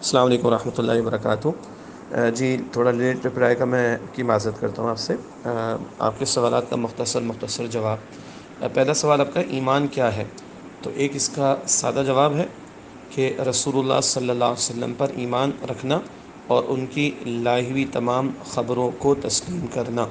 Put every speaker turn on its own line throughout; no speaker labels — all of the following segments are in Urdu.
السلام علیکم ورحمۃ اللہ وبرکاتہ۔ جی تھوڑا لیٹ رپلائی کا میں کی معذرت کرتا ہوں آپ سے۔ آپ کے سوالات کا مختصر جواب۔ پہلا سوال آپ کا ایمان کیا ہے؟ تو ایک اس کا سادہ جواب ہے کہ رسول اللہ صلی اللہ علیہ وسلم پر ایمان رکھنا اور ان کی لائی ہوئی تمام خبروں کو تسلیم کرنا۔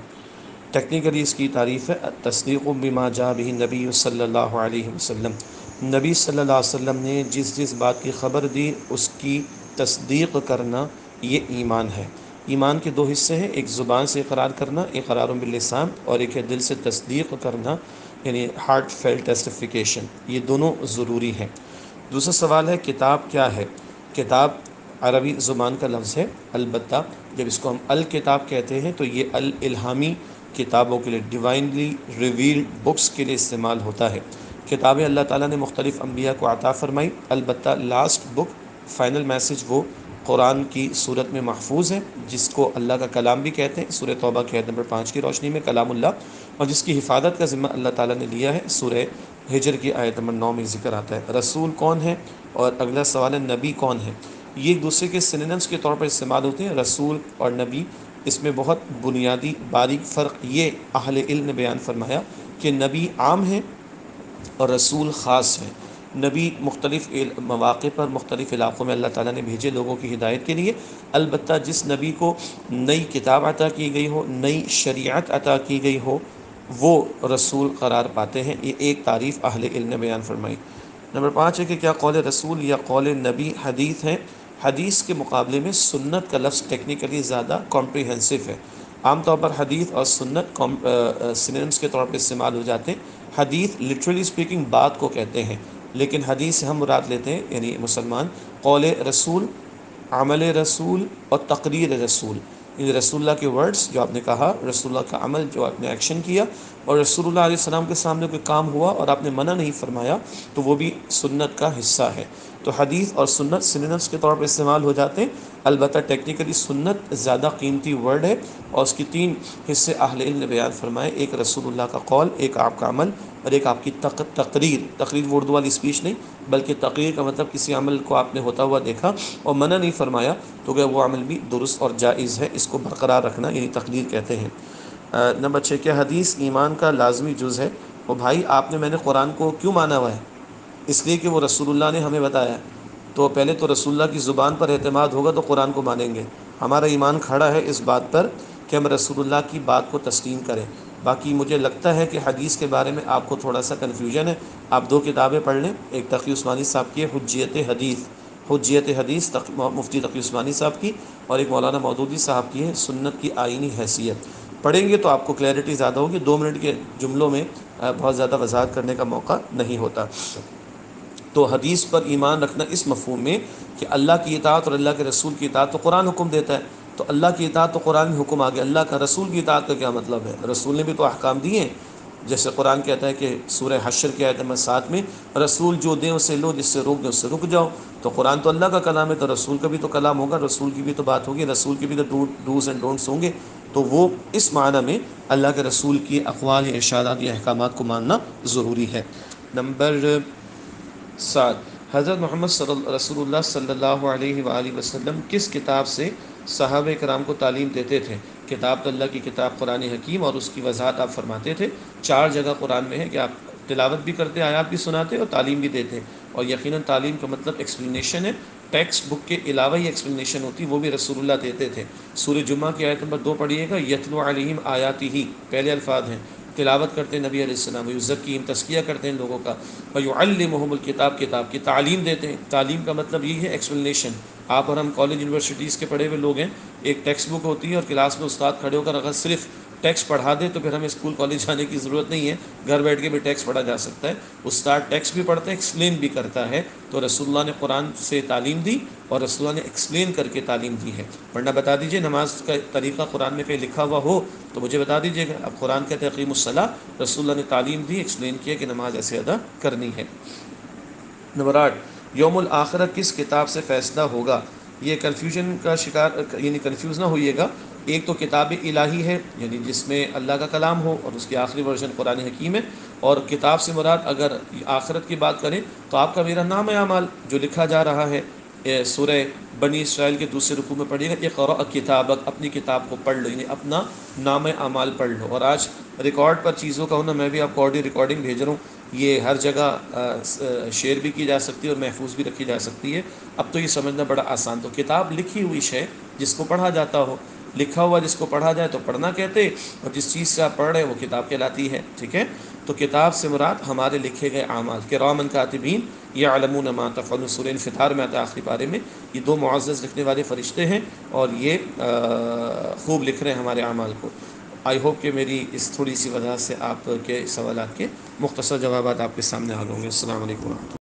ٹیکنیکلی اس کی تعریف ہے تصدیق بما جاء بہ نبی صلی اللہ علیہ وسلم۔ نبی صلی اللہ علیہ وسلم نے جس بات کی خبر دی اس کی تصدیق کرنا، یہ ایمان ہے۔ ایمان کے دو حصے ہیں، ایک زبان سے اقرار کرنا، اقرار باللسان، اور ایک ہے دل سے تصدیق کرنا، یعنی ہارٹ فیل ٹیسٹیفیکیشن۔ یہ دونوں ضروری ہیں۔ دوسرا سوال ہے کتاب کیا ہے؟ کتاب عربی زبان کا لفظ ہے، البتہ جب اس کو ہم الکتاب کہتے ہیں تو یہ الالہامی کتابوں کے لیے، ڈیوائنلی ریویلڈ بکس کے لیے استعمال ہوتا ہے۔ کتابیں اللہ تعالیٰ نے مختلف انبیاء کو عطا فرمائی، البتہ لاسٹ بک، فائنل میسج، وہ قرآن کی صورت میں محفوظ ہے، جس کو اللہ کا کلام بھی کہتے ہیں، سورہ توبہ کی آیت نمبر 5 کی روشنی میں کلام اللہ، اور جس کی حفاظت کا ذمہ اللہ تعالیٰ نے لیا ہے، سورہ ہجر کی آیت نمبر 9 میں ذکر آتا ہے۔ رسول کون ہے؟ اور اگلا سوال ہے نبی کون ہے؟ یہ ایک دوسرے کے سینونیمز کے طور پر استعمال ہوتے ہیں، رسول اور نبی۔ اس میں بہت بنیادی باریک فرق یہ اہل علم نے بیان فرمایا کہ نبی عام ہیں اور رسول خاص ہیں۔ نبی مختلف مواقع پر مختلف علاقوں میں اللہ تعالیٰ نے بھیجے لوگوں کی ہدایت کے لیے، البتہ جس نبی کو نئی کتاب عطا کی گئی ہو، نئی شریعت عطا کی گئی ہو، وہ رسول قرار پاتے ہیں۔ یہ ایک تعریف اہل علم نے بیان فرمائی۔ نمبر 5 ہے کہ کیا قول رسول یا قول نبی حدیث ہے؟ حدیث کے مقابلے میں سنت کا لفظ ٹیکنیکلی زیادہ کمپریہنسو ہے۔ عام طور پر حدیث اور سنت سینونیمز کے طور پر استعمال ہو جاتے ہیں۔ حدیث لٹرلی اسپیکنگ بات کو کہتے ہیں، لیکن حدیث سے ہم مراد لیتے ہیں یعنی مسلمان قول رسول، عمل رسول اور تقریر رسول، یعنی رسول اللہ کے ورڈز جو آپ نے کہا، رسول اللہ کا عمل جو آپ نے ایکشن کیا، اور رسول اللہ علیہ السلام کے سامنے کوئی کام ہوا اور آپ نے منع نہیں فرمایا تو وہ بھی سنت کا حصہ ہے۔ تو حدیث اور سنت سینونیمز کے طور پر استعمال ہو جاتے ہیں، البتہ ٹیکنیکلی سنت زیادہ قیمتی ورڈ ہے، اور اس کی 3 حصے اہل علم نے بیان فرمائے، ایک رسول اللہ کا قول، ایک آپ کا عمل، اور ایک آپ کی تقریر وہ اردو والی اسپیچ نہیں، بلکہ تقریر کا مطلب کسی عمل کو آپ نے ہوتا ہوا دیکھا اور منع نہیں فرمایا تو کہ وہ عمل بھی درست اور جائز ہے، اس کو برقرار رکھنا یعنی تقریر کہتے ہیں۔ نمبر 6 کیا حدیث ایمان کا لازمی جز ہے؟ وہ بھائی آپ نے میں نے قرآن کو کیوں مانا ہوا ہے؟ اس لیے کہ وہ رسول اللہ نے ہمیں بتایا ہے، تو پہلے تو رسول اللہ کی زبان پر اعتماد ہوگا تو قرآن کو مانیں گے۔ ہمارا ایمان کھڑا ہے اس بات پر کہ ہم رسول اللہ کی بات کو تسلیم کریں۔ باقی مجھے لگتا ہے کہ حدیث کے بارے میں آپ کو تھوڑا سا کنفیوژن ہے، آپ 2 کتابیں پڑھ لیں، ایک تقی عثمانی صاحب کی ہے حجیت حدیث مفتی تقی عثمانی صاحب کی، اور ایک مولانا مودودی صاحب کی ہے سنت کی آئینی حیثیت۔ پڑھیں گے تو آپ کو کلیئرٹی زیادہ ہوگی، 2 منٹ کے جملوں میں بہت زیادہ وضاحت کرنے کا موقع نہیں ہوتا۔ تو حدیث پر ایمان رکھنا اس مفہوم میں کہ اللہ کی اطاعت اور اللہ کے رسول کی اطاعت تو قرآن حکم دیتا ہے، تو اللہ کی اطاعت تو قرآن میں حکم آ گیا، اللہ کا رسول کی اطاعت کا کیا مطلب ہے؟ رسول نے بھی تو احکام دیے ہیں، جیسے قرآن کہتا ہے کہ سورہ حشر کی آیت نمبر 7 میں رسول جو دیں اسے لو، جس سے روک دیں اس سے رک جاؤ۔ تو قرآن تو اللہ کا کلام ہے، تو رسول کا بھی تو کلام ہوگا، رسول کی بھی تو بات ہوگی، رسول کی بھی تو ڈوز اینڈ ڈونٹس ہوں گے، تو وہ اس معنی میں اللہ کے رسول کی اقوال یا ارشادات یا احکامات کو ماننا ضروری ہے۔ نمبر 7 حضرت محمد رسول اللہ صلی اللہ علیہ وآلہ وسلم کس کتاب سے صحابہ کرام کو تعلیم دیتے تھے؟ کتاب تو اللہ کی کتاب قرآن حکیم، اور اس کی وضاحت آپ فرماتے تھے 4 جگہ قرآن میں ہے کہ آپ تلاوت بھی کرتے، آیات بھی سناتے اور تعلیم بھی دیتے، اور یقیناً تعلیم کا مطلب ایکسپلینیشن ہے، ٹیکسٹ بک کے علاوہ ہی ایکسپلینیشن ہوتی، وہ بھی رسول اللہ دیتے تھے۔ سورہ جمعہ کی آیت نمبر 2 پڑھیے گا، یتلو علیہم آیاتہ، پہلے الفاظ ہیں، تلاوت کرتے ہیں نبی علیہ السلام، یزکیہم، تزکیہ کرتے ہیں لوگوں کا، ویعلمہم الکتاب، کتاب کی تعلیم دیتے ہیں۔ تعلیم کا مطلب یہ ہے ایکسپلینیشن۔ آپ اور ہم کالج یونیورسٹیز کے پڑھے ہوئے لوگ ہیں، ایک ٹیکسٹ بک ہوتی ہے اور کلاس میں استاد کھڑے ہو کر اگر صرف ٹیکسٹ پڑھا دے تو پھر ہمیں اسکول کالج جانے کی ضرورت نہیں ہے، گھر بیٹھ کے بھی ٹیکسٹ پڑھا جا سکتا ہے۔ استاد ٹیکسٹ بھی پڑھتے ہیں، ایکسپلین بھی کرتا ہے، تو رسول اللہ نے قرآن سے تعلیم دی اور رسول اللہ نے ایکسپلین کر کے تعلیم دی ہے۔ ورنہ بتا دیجئے نماز کا طریقہ قرآن میں کہیں لکھا ہوا ہو تو مجھے بتا دیجئے گا۔ اب قرآن کہتے ہیں اقیموا الصلاۃ، رسول اللہ نے تعلیم دی، ایکسپلین کیا کہ نماز ایسے ادا کرنی ہے۔ نمبر 8 یوم الآخرہ کس کتاب سے فیصلہ ہوگا؟ یہ کنفیوژن کا شکار، یعنی کنفیوز نہ ہوئیے گا۔ ایک تو کتاب الہی ہے، یعنی جس میں اللہ کا کلام ہو اور اس کی آخری ورژن قرآن حکیم ہے، اور کتاب سے مراد اگر آخرت کی بات کریں تو آپ کا میرا نام اعمال جو لکھا جا رہا ہے، سورہ بنی اسرائیل کے دوسرے رکوع میں پڑھیے گا اقرأ کتابک، اپنی کتاب کو پڑھ لو، یعنی اپنا نام اعمال پڑھ لو۔ اور آج ریکارڈ پر چیزوں کا ہونا، میں بھی آپ کو آڈیو ریکارڈنگ بھیج رہا ہوں، یہ ہر جگہ شیئر بھی کی جا سکتی ہے اور محفوظ بھی رکھی جا سکتی ہے۔ اب تو یہ سمجھنا بڑا آسان، تو کتاب لکھی ہوئی شے جس کو پڑھا جاتا ہو، لکھا ہوا جس کو پڑھا جائے تو پڑھنا کہتے، اور جس چیز سے آپ پڑھ رہے ہیں وہ کتاب کہلاتی ہے، ٹھیک ہے؟ تو کتاب سے مراد ہمارے لکھے گئے اعمال، کرامن کاتبین یعلمون ما تفعلون، سورہ انفطار میں آتا ہے آخری پارے میں، یہ دو معزز لکھنے والے فرشتے ہیں اور یہ خوب لکھ رہے ہیں ہمارے اعمال کو۔ آئی ہوپ کہ میری اس تھوڑی سی وجہ سے آپ کے سوالات کے مختصر جوابات آپ کے سامنے آ گئے ہوں گے۔ السلام علیکم۔